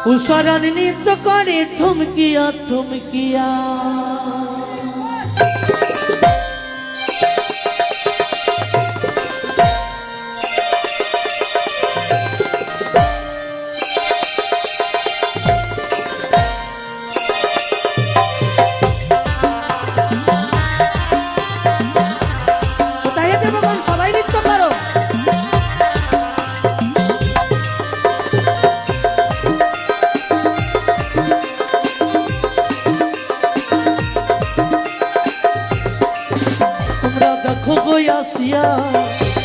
উষারার নৃত্য করে ঠুমকিয়া ঠুমকিয়া আসিয়া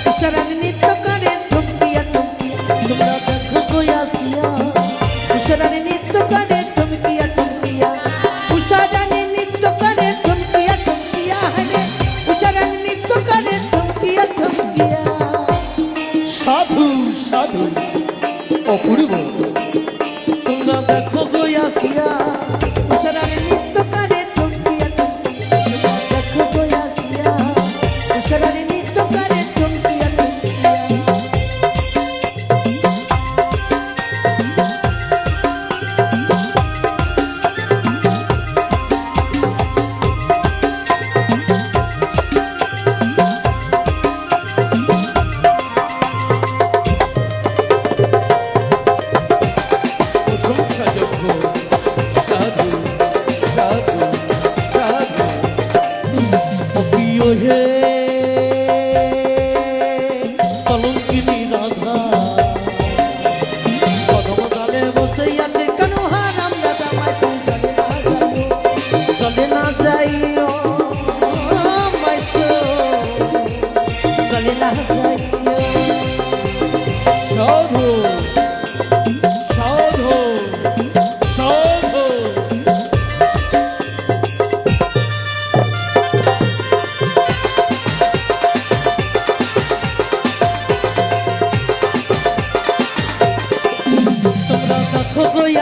উষারার নৃত্য করে ঠুমকিয়া ঠুমকিয়া তোমরা দেখো গো আসিয়া উষারার নৃত্য করে ঠুমকিয়া ঠুমকিয়া উষারার নৃত্য করে ঠুমকিয়া ঠুমকিয়া হরে উষারার নৃত্য করে ঠুমকিয়া ঠুমকিয়া সাধু সাধু অপূর্ব তোমরা দেখো গো আসিয়া উষারার নৃত্য করে ঠুমকিয়া ঠুমকিয়া দেখো গো আসিয়া উষারার কলঙ্কিনী রাধা প্রথম দলে বসে আছে কেন হারাম দাদা মাইতো চলে না যাইও মাইতো চলে না যাইও সাধু সাধু সাধু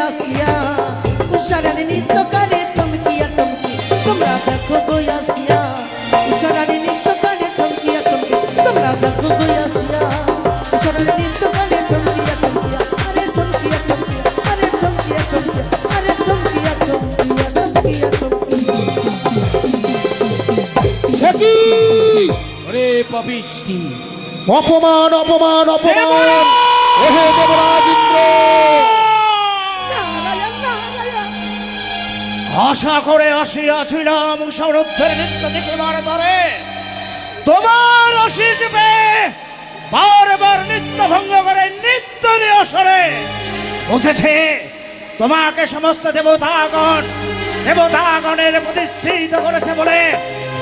আসিয়া উষারার নৃত্য করে ঠুমকিয়া ঠুমকি তোমরা দেখো গো আসিয়া উষারার নৃত্য করে ঠুমকিয়া ঠুমকি তোমরা দেখো গো আসিয়া উষারার নৃত্য করে ঠুমকিয়া ঠুমকিয়া আরে ঠুমকিয়া ঠুমকিয়া আরে ঠুমকিয়া ঠুমকিয়া আরে ঠুমকিয়া ঠুমকিয়া ঠুমকিয়া ঠুমকিয়া সখী ওরে পাপিষ্টি অপমান অপমান অপমান ওহে দেবরাজ ইন্দ্র আশা করে আসিয়াছিলাম সৌরভের নৃত্য দেখিবার তরে তোমার আশিস পেয়ে বারবার নৃত্য ভঙ্গ করে নৃত্য আসরে বুঝেছে তোমাকে সমস্ত দেবতাগণের প্রতিষ্ঠিত করেছে বলে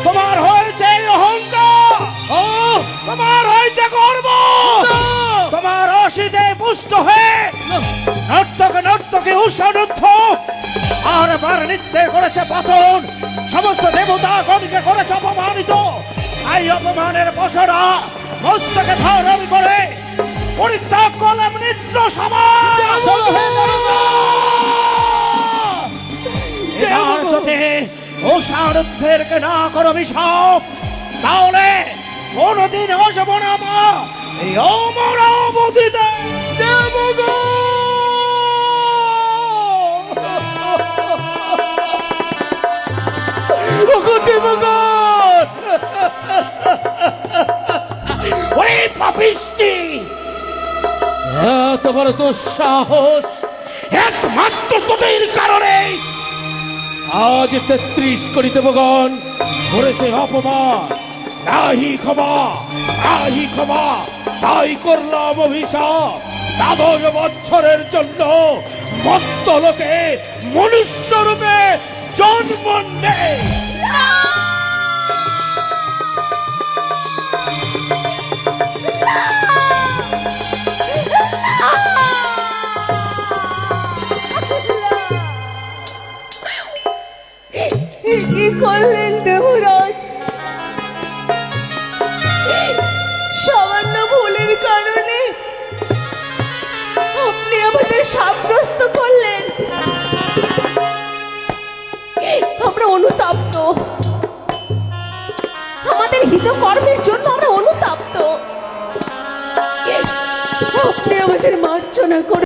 তোমার হয়েছে অহংকার ও তোমার হয়েছে গর্ব তোমার অসিতে পুষ্ট হয়ে নর্তকে উষানুদ্ধ আর বার নৃত্যে করেছে পাথর সমস্ত দেবতাগণকে করেছে অপমানিত এই অপমানের বছরা মস্তকে ধারণ করে পরিত্যাগ করলাম নৃত্য সমাজ উষানুদ্ধেরকে না করো বিষাপ তাহলে কোনদিন আসব না মা এই অমরাবতীতে দেবগণ এত বড় দুঃসাহস একমাত্র তোদের কারণে আজ ৩৩ কোটি দেবগণ করেছে অপমান নাহি ক্ষমা নাহি ক্ষমা তাই করলাম অভিশাপ ১২ বছরের জন্য মর্ত্যলোকে মনুষ্য রূপে জন্ম নেয় কি করলেন দেবরাজ সামান্য ভুলের কারণে আপনি আমাদের শাপগ্রস্ত করলেন আমরা অনুতপ্ত আমাদের হিতকর্মের জন্য আমরা অনুতপ্ত আপনি আমাদের মার্জনা করে